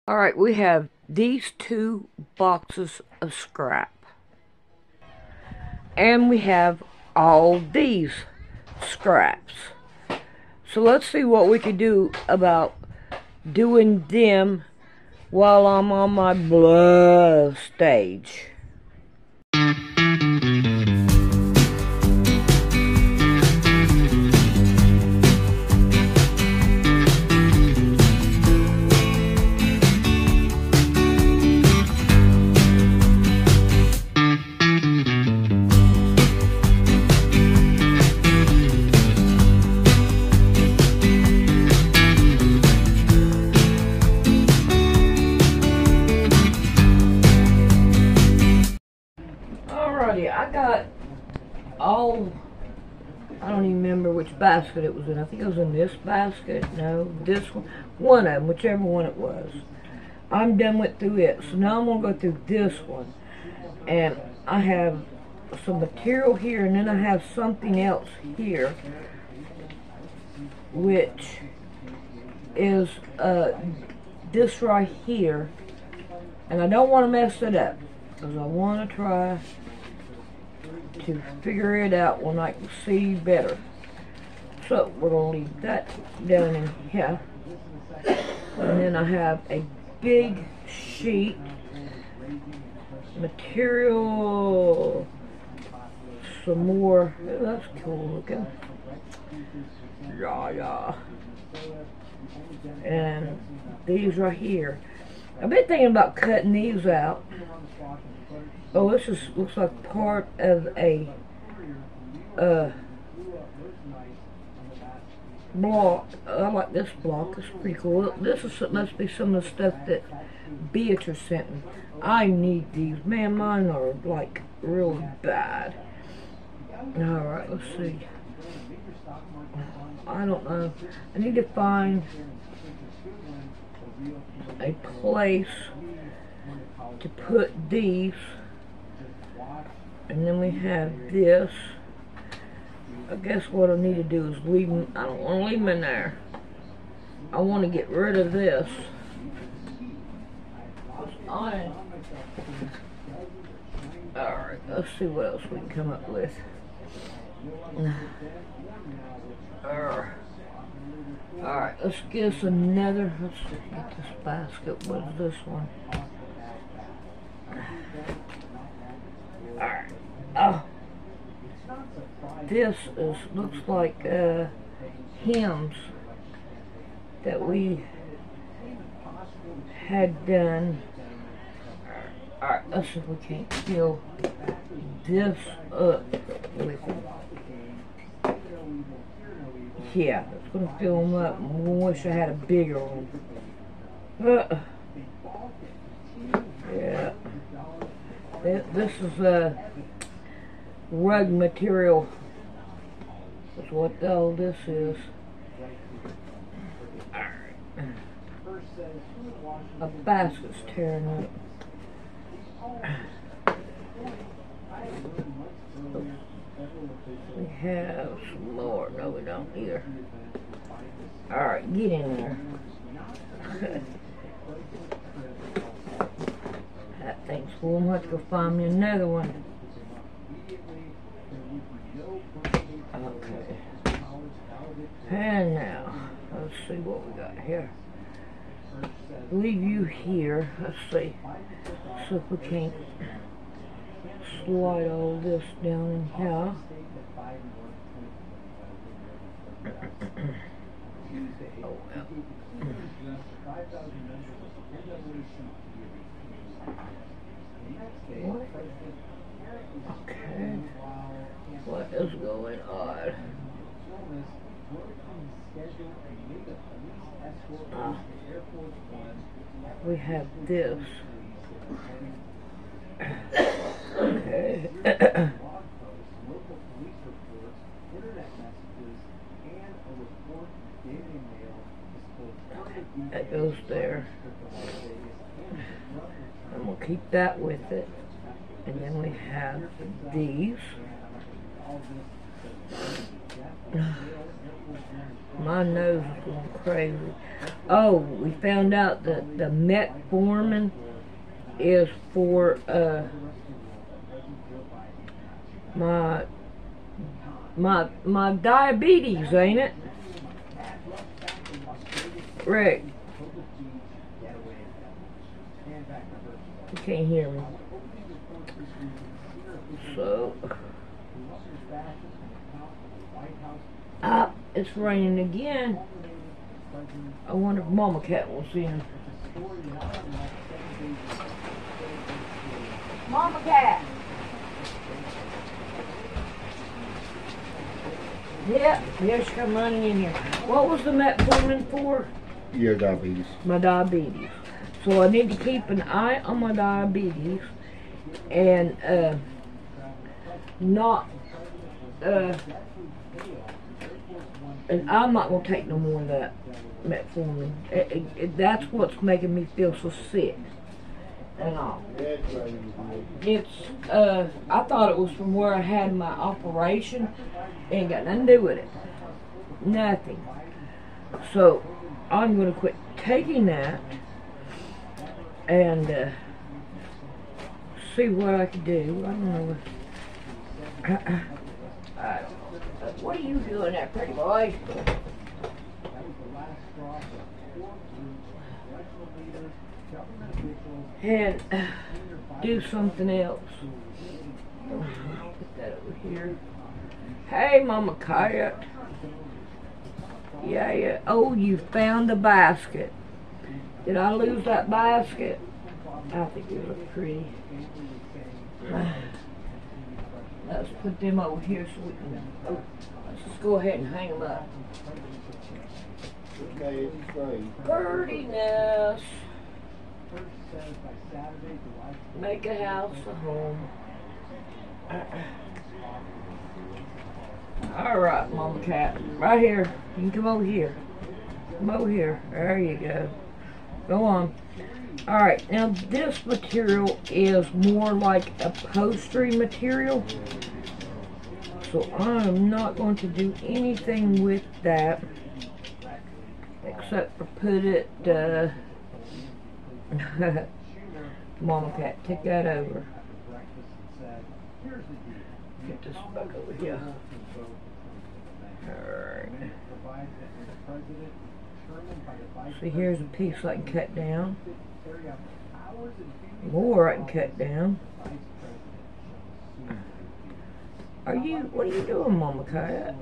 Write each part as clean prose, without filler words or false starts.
Alright, we have these two boxes of scrap. And we have all these scraps. So let's see what we can do about doing them while I'm on my bluff stage. I got all, I don't even remember which basket it was in. I think it was in this basket. No, this one of them, whichever one it was. I'm done with through it. So now I'm going to go through this one. And I have some material here, and then I have something else here, which is this right here. And I don't want to mess it up, because I want to try to figure it out when I can see better. So we're going to leave that down in here. And then I have a big sheet material, some more. Oh, that's cool looking. Yeah. And these right here. I've been thinking about cutting these out. Oh, this looks like part of a block. I like this block. It's pretty cool. This must be some of the stuff that Beatrice sent me. I need these. Man, mine are like really bad. Alright, let's see. I don't know. I need to find a place to put these. And then we have this. I guess what I need to do is leave them. I don't want to leave them in there. I want to get rid of this. Alright, let's see what else we can come up with. Alright, let's get us another. Let's get this basket. What is this one? Alright. Oh. This looks like hymns that we had done. Alright, let's see if we can't fill this up with it. Yeah, it's going to fill them up. I wish I had a bigger one. Yeah. This is rug material. That's what all this is. A basket's tearing up. We have some more. No, we don't either. Alright, get in there. That thing's full much. Go find me another one. Okay. And now, let's see what we got here. Leave you here. Let's see. So if we can't slide all this down in here. Oh, well. What? Okay. What is going on? We have this. Okay. That goes there. And we'll keep that with it. And then we have these. My nose is going crazy. Oh, we found out that the metformin is for my diabetes, ain't it? Rick, you can't hear me. So, it's raining again. I wonder if Mama Cat will see him. Mama Cat! Yeah, here she come running in here. What was the metformin for? Your diabetes. My diabetes. So I need to keep an eye on my diabetes and not and I'm not gonna take no more of that metformin. That's what's making me feel so sick and all. It's I thought it was from where I had my operation. Ain't got nothing to do with it. Nothing. So I'm gonna quit taking that and see what I can do. I don't know. What are you doing there, pretty boy? And do something else. Put that over here. Hey, Mama Cat. Yeah. Oh, you found the basket. Did I lose that basket? I think they look pretty. Let's put them over here so we can. Oh, let's just go ahead and hang them up. Birdiness. Make a house a home. Alright, Mama Cat. Right here. You can come over here. Come over here. There you go. Go on. Alright, now this material is more like upholstery material. So I'm not going to do anything with that except for put it Mama Cat, take that over. Get this back over here. Alright. See, here's a piece I can cut down. More I can cut down. What are you doing, Mama Cat?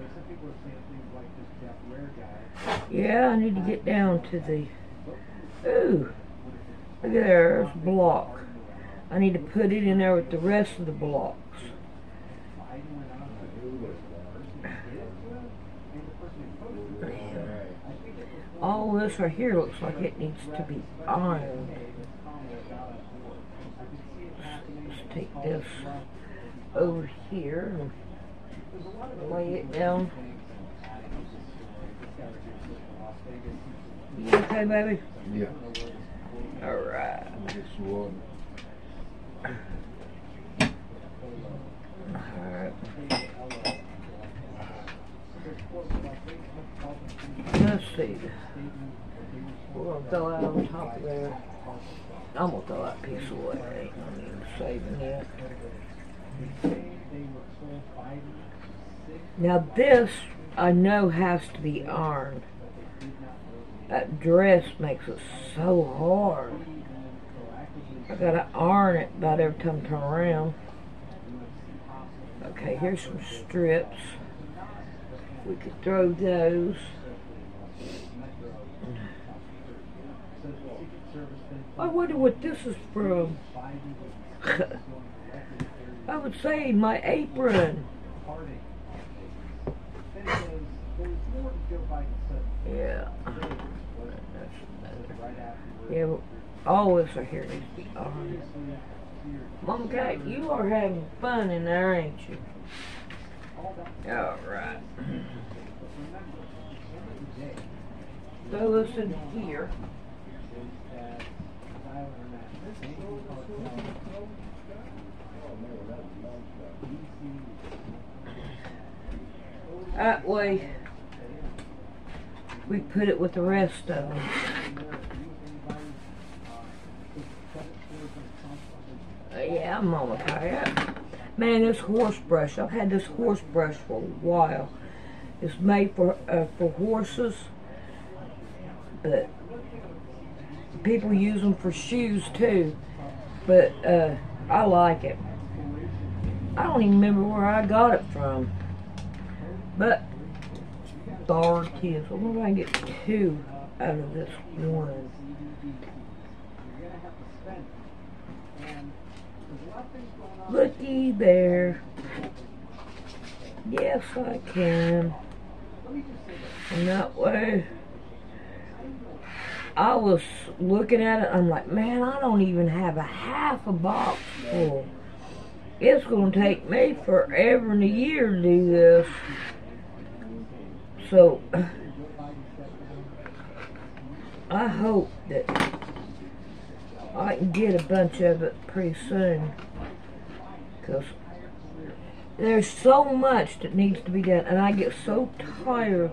Yeah, I need to get down to the, ooh, look at there, there's a block. I need to put it in there with the rest of the blocks. All this right here looks like it needs to be ironed. Let's take this over here and lay it down. You okay, baby? Yeah. Alright. Alright. Let's see. We're going to throw that on top of there. I'm going to throw that piece away. I'm not even saving it. Now this, I know, has to be ironed. That dress makes it so hard. I gotta iron it about every time I turn around. Okay, here's some strips. We could throw those. I wonder what this is from. I would say my apron. Yeah. Yeah, but all this right here needs to be ironed. Mama Cat, you are having fun in there, ain't you? Alright. Throw this in here. That way we put it with the rest of them. Yeah, I'm on with that. Man, this horse brush, I've had this horse brush for a while. It's made for horses, but people use them for shoes too. But I like it. I don't even remember where I got it from. But darn kids, I wonder if I can get 2 out of this one. Looky there. Yes, I can. And that way, I was looking at it, I'm like, man, I don't even have a half a box full. It's going to take me forever and a year to do this. So, I hope that I can get a bunch of it pretty soon. Because there's so much that needs to be done. And I get so tired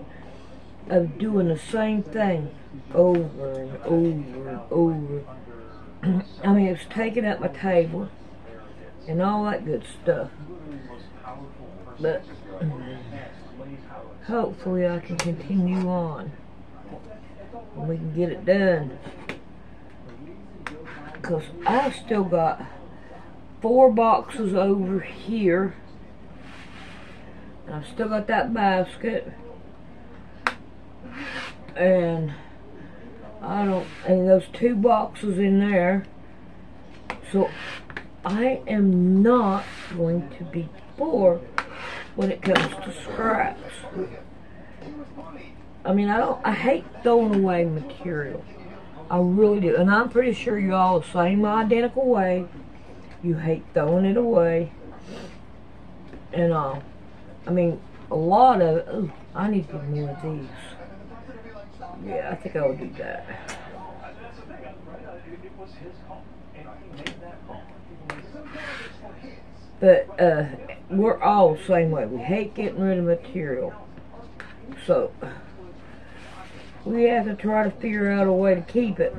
of doing the same thing over and over and over. I mean, it's taking up my table and all that good stuff. But hopefully I can continue on and we can get it done. Because I've still got 4 boxes over here. And I've still got that basket. And and those 2 boxes in there. So I am not going to be poor when it comes to scraps. I mean, I hate throwing away material. I really do. And I'm pretty sure you all the same identical way. You hate throwing it away. And I mean, a lot of it. Ooh, I need to get more of these. Yeah, I think I will do that. But we're all the same way. We hate getting rid of material. So we have to try to figure out a way to keep it.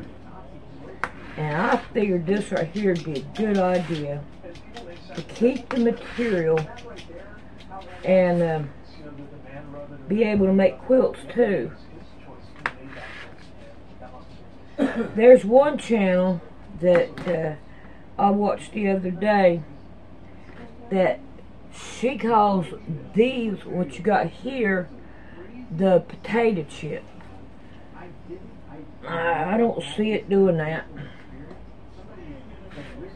And I figured this right here would be a good idea. To keep the material and be able to make quilts too. There's one channel that I watched the other day that she calls these, what you got here, the potato chip. I don't see it doing that.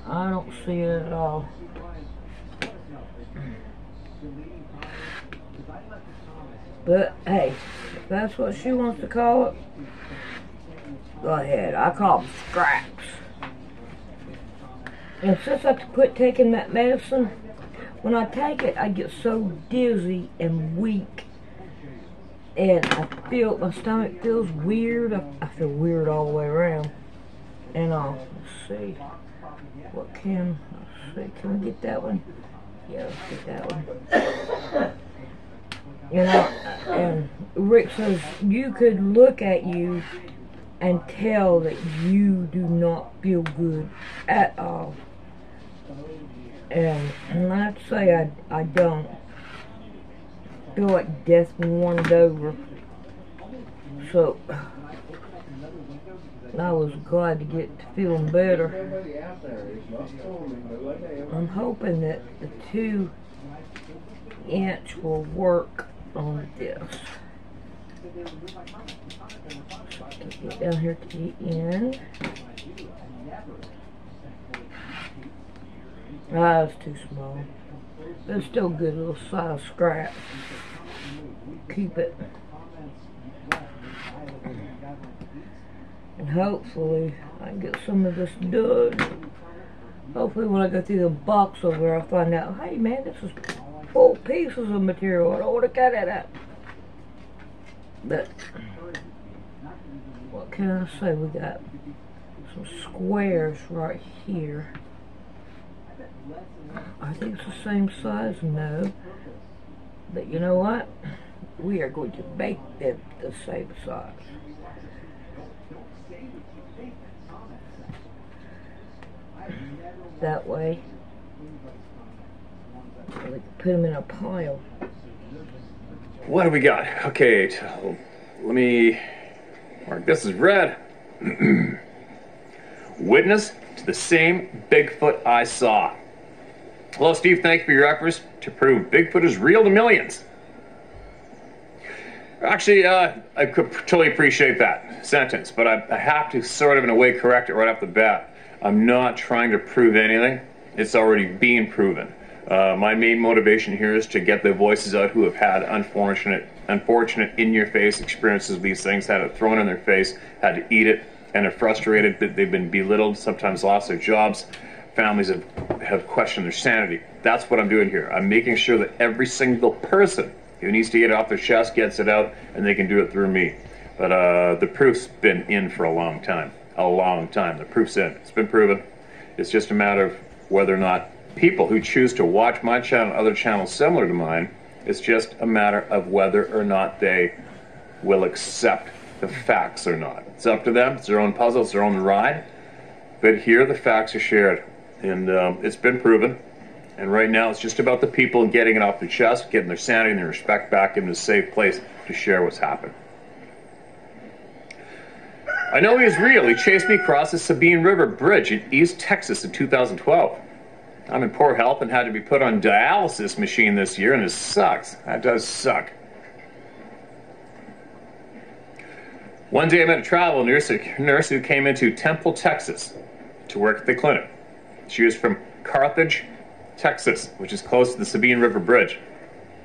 I don't see it at all. But hey, if that's what she wants to call it, go ahead. I call them scraps. And since I quit taking that medicine, when I take it, I get so dizzy and weak. And I feel, my stomach feels weird. I feel weird all the way around. And let's see. Let's see, can we get that one? Yeah, let's get that one. And Rick says, you could look at you and tell that you do not feel good at all. And I have to say, I don't. I feel like death wanted over. So, I was glad to get to feeling better. I'm hoping that the 2-inch will work on this. Get down here to the end. Ah, it's too small. But it's still a good little size scrap. Keep it. And hopefully I can get some of this done. Hopefully when I go through the box over there, I'll find out, hey man, this is 4 pieces of material. I don't want to cut it out. But what can I say? We got some squares right here. Are these the same size? No. But you know what? we are going to make them the same size. That way, we can put them in a pile. What do we got? Okay, let me mark this as red. Witness to the same Bigfoot I saw. Hello, Steve. Thanks for your efforts to prove Bigfoot is real to millions. Actually, I could totally appreciate that sentence, but I have to sort of, in a way, correct it right off the bat. I'm not trying to prove anything. It's already being proven. My main motivation here is to get the voices out who have had unfortunate in-your-face experiences with these things, had it thrown in their face, had to eat it, and are frustrated that they've been belittled, sometimes lost their jobs. Families have questioned their sanity. That's what I'm doing here. I'm making sure that every single person who needs to get it off their chest gets it out, and they can do it through me. But the proof's been in for a long time. A long time. The proof's in. It's been proven. It's just a matter of whether or not people who choose to watch my channel and other channels similar to mine, it's just a matter of whether or not they will accept the facts or not. It's up to them. It's their own puzzle. It's their own ride. But here the facts are shared. And it's been proven. And right now it's just about the people getting it off their chest, getting their sanity and their respect back in a safe place to share what's happened. I know he is real. He chased me across the Sabine River Bridge in East Texas in 2012. I'm in poor health and had to be put on dialysis machine this year, and it sucks. That does suck. One day I met a travel nurse who came into Temple, Texas to work at the clinic. She was from Carthage, Texas, which is close to the Sabine River Bridge.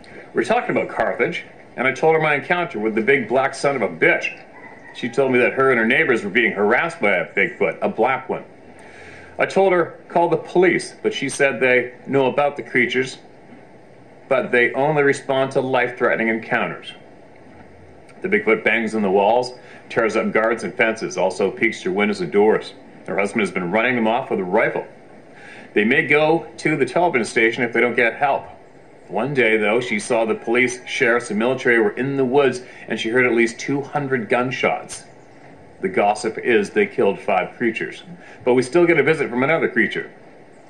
We were talking about Carthage, and I told her my encounter with the big black son of a bitch. She told me that her and her neighbors were being harassed by a Bigfoot, a black one. I told her, call the police, but she said they know about the creatures, but they only respond to life-threatening encounters. The Bigfoot bangs on the walls, tears up guards and fences, also peeks through windows and doors. Her husband has been running them off with a rifle. They may go to the television station if they don't get help. One day, though, she saw the police, sheriffs, and military were in the woods, and she heard at least 200 gunshots. The gossip is they killed 5 creatures. But we still get a visit from another creature.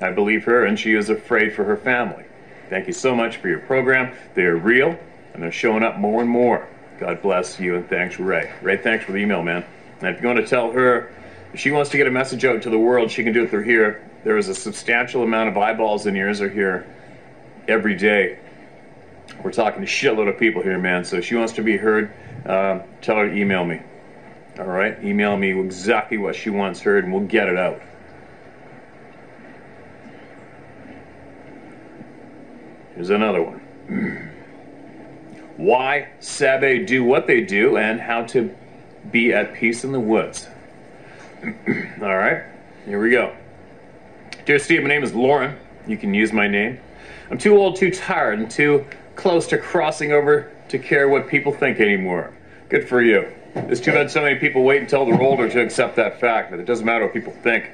I believe her, and she is afraid for her family. Thank you so much for your program. They are real, and they're showing up more and more. God bless you, and thanks, Ray. Ray, thanks for the email, man. And if you want to tell her, if she wants to get a message out to the world, she can do it through here. There is a substantial amount of eyeballs and ears are here every day. We're talking to a shitload of people here, man. So if she wants to be heard, tell her to email me. All right? Email me exactly what she wants heard, and we'll get it out. Here's another one. Why Sabe do what they do and how to be at peace in the woods. All right, here we go. Dear Steve, my name is Lauren. You can use my name. I'm too old, too tired, and too close to crossing over to care what people think anymore. Good for you. It's too bad so many people wait until they're older to accept that fact, that it doesn't matter what people think.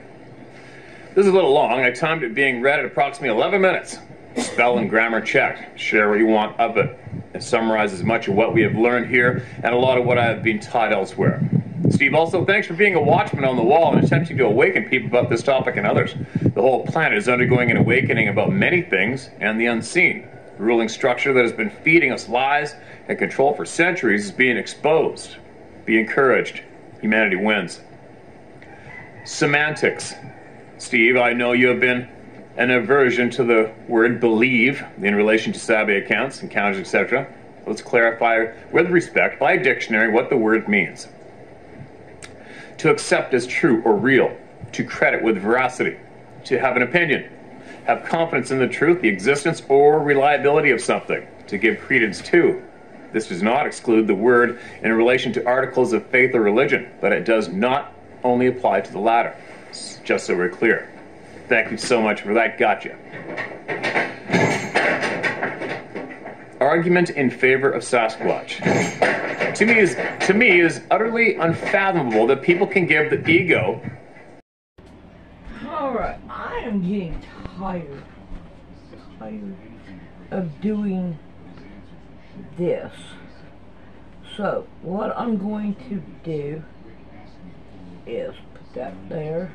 This is a little long. I timed it being read at approximately 11 minutes. Spell and grammar checked. Share what you want of it. It summarizes much of what we have learned here and a lot of what I have been taught elsewhere. Steve, also, thanks for being a watchman on the wall and attempting to awaken people about this topic and others. The whole planet is undergoing an awakening about many things and the unseen. The ruling structure that has been feeding us lies and control for centuries is being exposed. Be encouraged. Humanity wins. Semantics. Steve, I know you have been an aversion to the word believe in relation to Sabe accounts, encounters, etc. Let's clarify with respect by dictionary what the word means. To accept as true or real, to credit with veracity, to have an opinion, have confidence in the truth, the existence, or reliability of something, to give credence to. This does not exclude the word in relation to articles of faith or religion, but it does not only apply to the latter. Just so we're clear. Thank you so much for that. Gotcha. Argument in favor of Sasquatch. To me is utterly unfathomable that people can give the ego. Alright, I am getting tired of doing this. So what I'm going to do is put that there,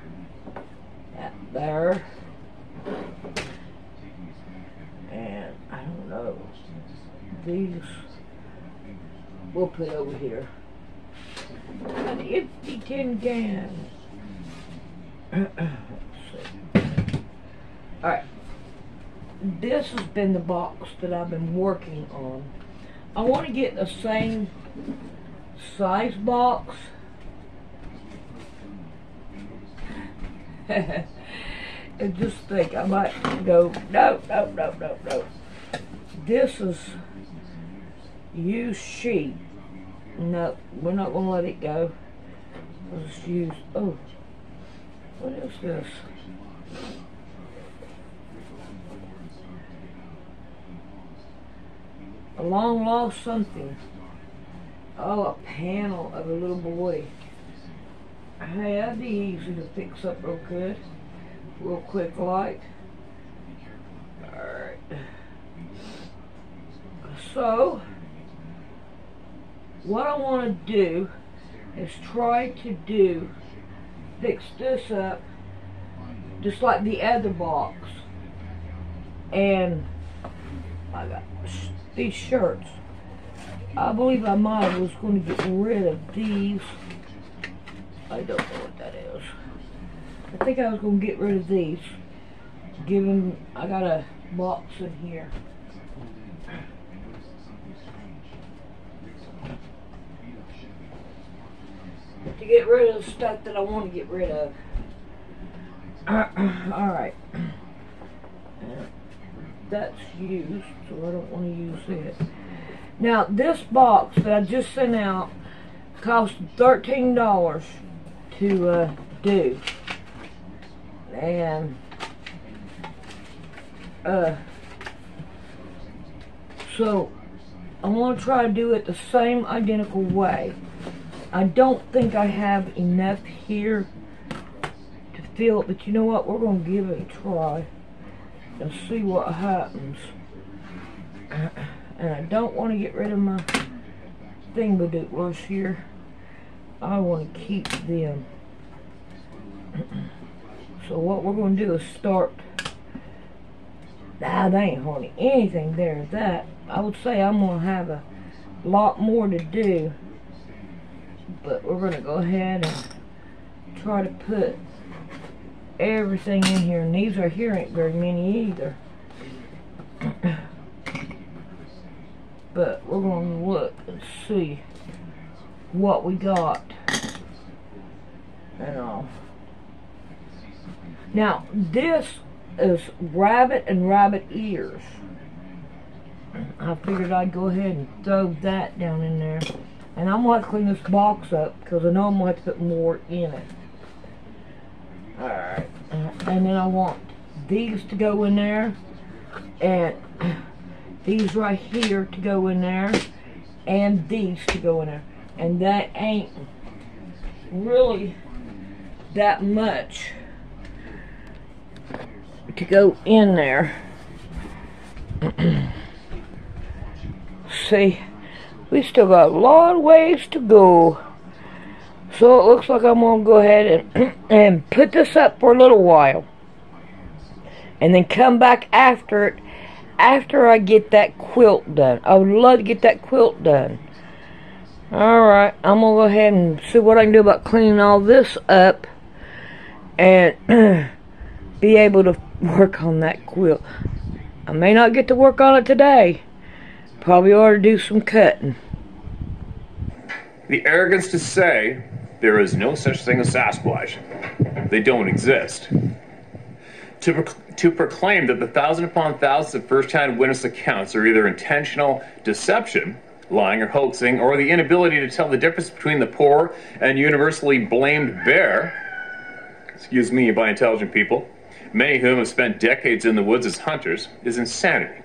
that there, and I don't know, these we'll put over here. An empty tin can. Alright, this has been the box that I've been working on. I want to get the same size box. And just think, I might go, no. This is used sheet. No, we're not going to let it go. Let's use, oh, what is this? A long lost something. Oh, a panel of a little boy. Hey, that'd be easy to fix up real good. Real quick like. Alright. So, what I want to do is try to fix this up just like the other box. And I got these shirts. I believe I might was going to get rid of these. I don't know what that is. I think I was going to get rid of these. Given I got a box in here. To get rid of the stuff that I want to get rid of. Alright. That's used, so I don't want to use it. Now, this box that I just sent out cost $13 to do. And so I want to try to do it the same identical way. I don't think I have enough here to fill it, but you know what? We're going to give it a try and see what happens. And I don't want to get rid of my thingamadootlers here. I want to keep them. So what we're going to do is start. Nah, they ain't hardly anything there. That I would say I'm going to have a lot more to do. But we're going to go ahead and try to put everything in here. And these are here ain't very many either. But we're going to look and see what we got. And all. Now, this is rabbit and rabbit ears. I figured I'd go ahead and throw that down in there. And I'm going to clean this box up because I know I'm going to have to put more in it. Alright. And then I want these to go in there. And these right here to go in there. And these to go in there. And that ain't really that much to go in there. See, we still got a lot of ways to go. So it looks like I'm going to go ahead and put this up for a little while. And then come back after it, after I get that quilt done. I would love to get that quilt done. Alright, I'm going to go ahead and see what I can do about cleaning all this up. And be able to work on that quilt. I may not get to work on it today. Probably ought to do some cutting. The arrogance to say there is no such thing as Sasquatch. They don't exist. To proclaim that the thousand upon thousands of first-hand witness accounts are either intentional deception, lying or hoaxing, or the inability to tell the difference between the poor and universally blamed bear, excuse me, by intelligent people, many of whom have spent decades in the woods as hunters, is insanity.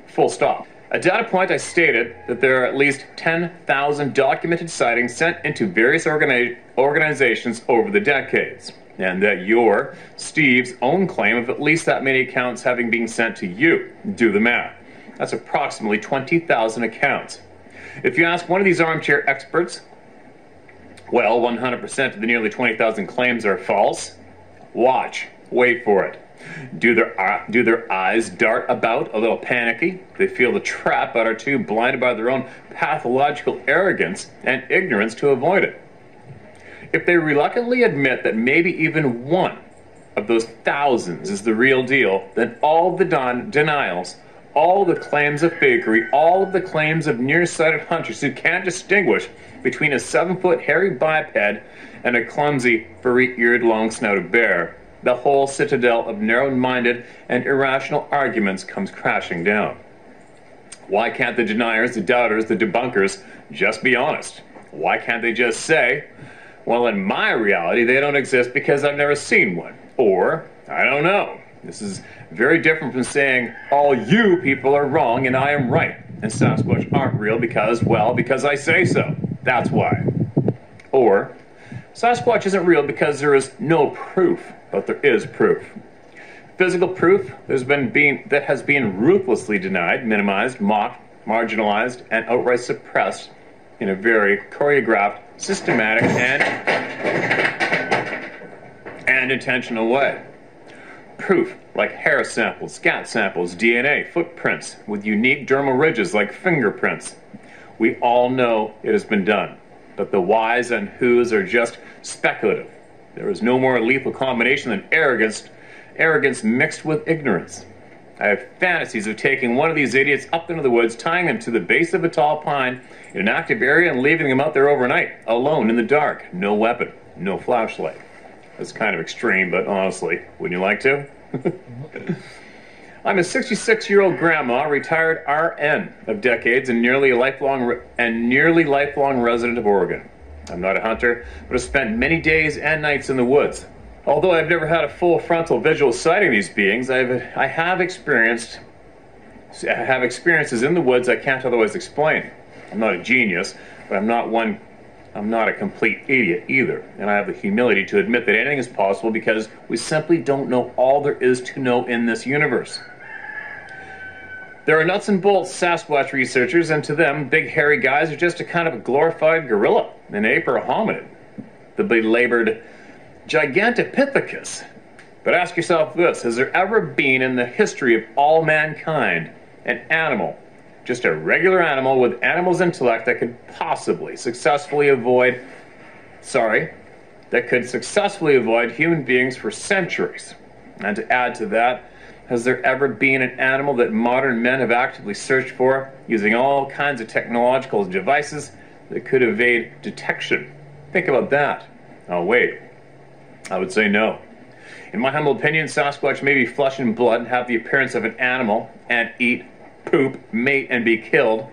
Full stop. A data point I stated that there are at least 10,000 documented sightings sent into various organizations over the decades, and that Steve's own claim of at least that many accounts having been sent to you. Do the math. That's approximately 20,000 accounts. If you ask one of these armchair experts, well, 100% of the nearly 20,000 claims are false. Watch. Wait for it. Do their eyes dart about a little panicky? They feel the trap, but are too blinded by their own pathological arrogance and ignorance to avoid it. If they reluctantly admit that maybe even one of those thousands is the real deal, then all the denials, all the claims of fakery, all of the claims of nearsighted hunters who can't distinguish between a 7-foot hairy biped and a clumsy, furry-eared, long-snouted bear, the whole citadel of narrow-minded and irrational arguments comes crashing down. Why can't the deniers, the doubters, the debunkers just be honest? Why can't they just say, well, in my reality, they don't exist because I've never seen one? Or, I don't know. This is very different from saying, all you people are wrong and I am right. And Sasquatch aren't real because, well, because I say so. That's why. Or, Sasquatch isn't real because there is no proof, but there is proof. Physical proof that has been ruthlessly denied, minimized, mocked, marginalized, and outright suppressed in a very choreographed, systematic, and intentional way. Proof like hair samples, scat samples, DNA, footprints with unique dermal ridges like fingerprints. We all know it has been done, but the whys and whos are just speculative. There is no more lethal combination than arrogance mixed with ignorance. I have fantasies of taking one of these idiots up into the woods, tying them to the base of a tall pine in an active area and leaving them out there overnight, alone in the dark, no weapon, no flashlight. That's kind of extreme, but honestly, wouldn't you like to? I'm a 66-year-old grandma, retired RN of decades, and nearly lifelong resident of Oregon. I'm not a hunter, but have spent many days and nights in the woods. Although I've never had a full frontal visual sighting these beings, I have experiences in the woods I can't otherwise explain. I'm not a genius, but I'm not a complete idiot either, and I have the humility to admit that anything is possible because we simply don't know all there is to know in this universe. There are nuts and bolts Sasquatch researchers, and to them, big hairy guys are just a kind of a glorified gorilla, an ape or a hominid, the belabored Gigantopithecus. But ask yourself this, has there ever been in the history of all mankind an animal, just a regular animal with animal's intellect that could successfully avoid human beings for centuries? And to add to that, has there ever been an animal that modern men have actively searched for, using all kinds of technological devices that could evade detection? Think about that. Oh, wait. I would say no. In my humble opinion, Sasquatch may be flesh and blood and have the appearance of an animal and eat, poop, mate, and be killed,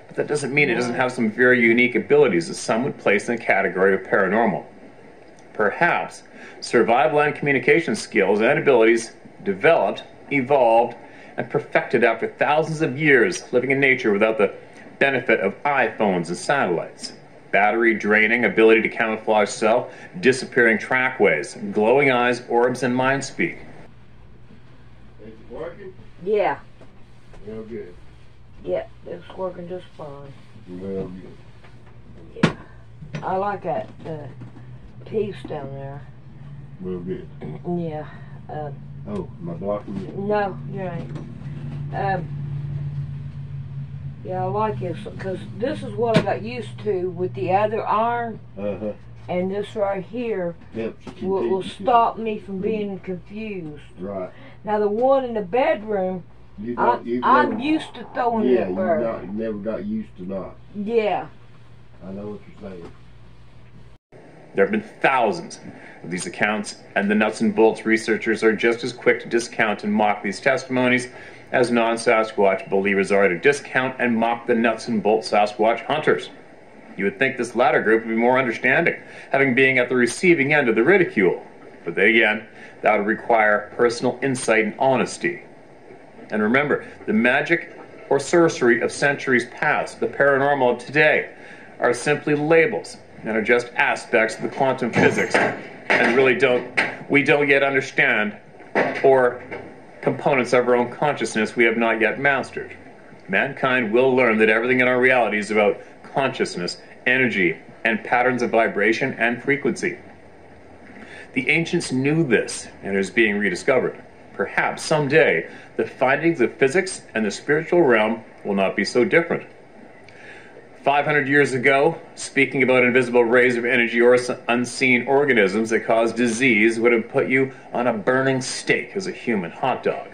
but that doesn't mean it doesn't have some very unique abilities that some would place in the category of paranormal. Perhaps survival and communication skills and abilities developed, evolved, and perfected after thousands of years living in nature without the benefit of iPhones and satellites. Battery draining, ability to camouflage self, disappearing trackways, glowing eyes, orbs, and mind speak. Is it working? Yeah. Real good. Yeah, it's working just fine. Real good. Yeah. I like that piece down there. Real good. Yeah. Oh, am I blocking you? No, you ain't. Yeah, I like this because this is what I got used to with the other iron, and this right here will stop me from being confused. Right. Now the one in the bedroom, I'm used to throwing it at bird. Yeah, you never got used to not. Yeah. I know what you're saying. There have been thousands of these accounts, and the nuts and bolts researchers are just as quick to discount and mock these testimonies as non-Sasquatch believers are to discount and mock the nuts and bolts Sasquatch hunters. You would think this latter group would be more understanding, having been at the receiving end of the ridicule. But then again, that would require personal insight and honesty. And remember, the magic or sorcery of centuries past, the paranormal of today, are simply labels and are just aspects of the quantum physics, and we don't yet understand, or components of our own consciousness we have not yet mastered. mankind will learn that everything in our reality is about consciousness, energy, and patterns of vibration and frequency. The ancients knew this, and it is being rediscovered. Perhaps someday, the findings of physics and the spiritual realm will not be so different. 500 years ago, speaking about invisible rays of energy or unseen organisms that cause disease would have put you on a burning stake as a human hot dog.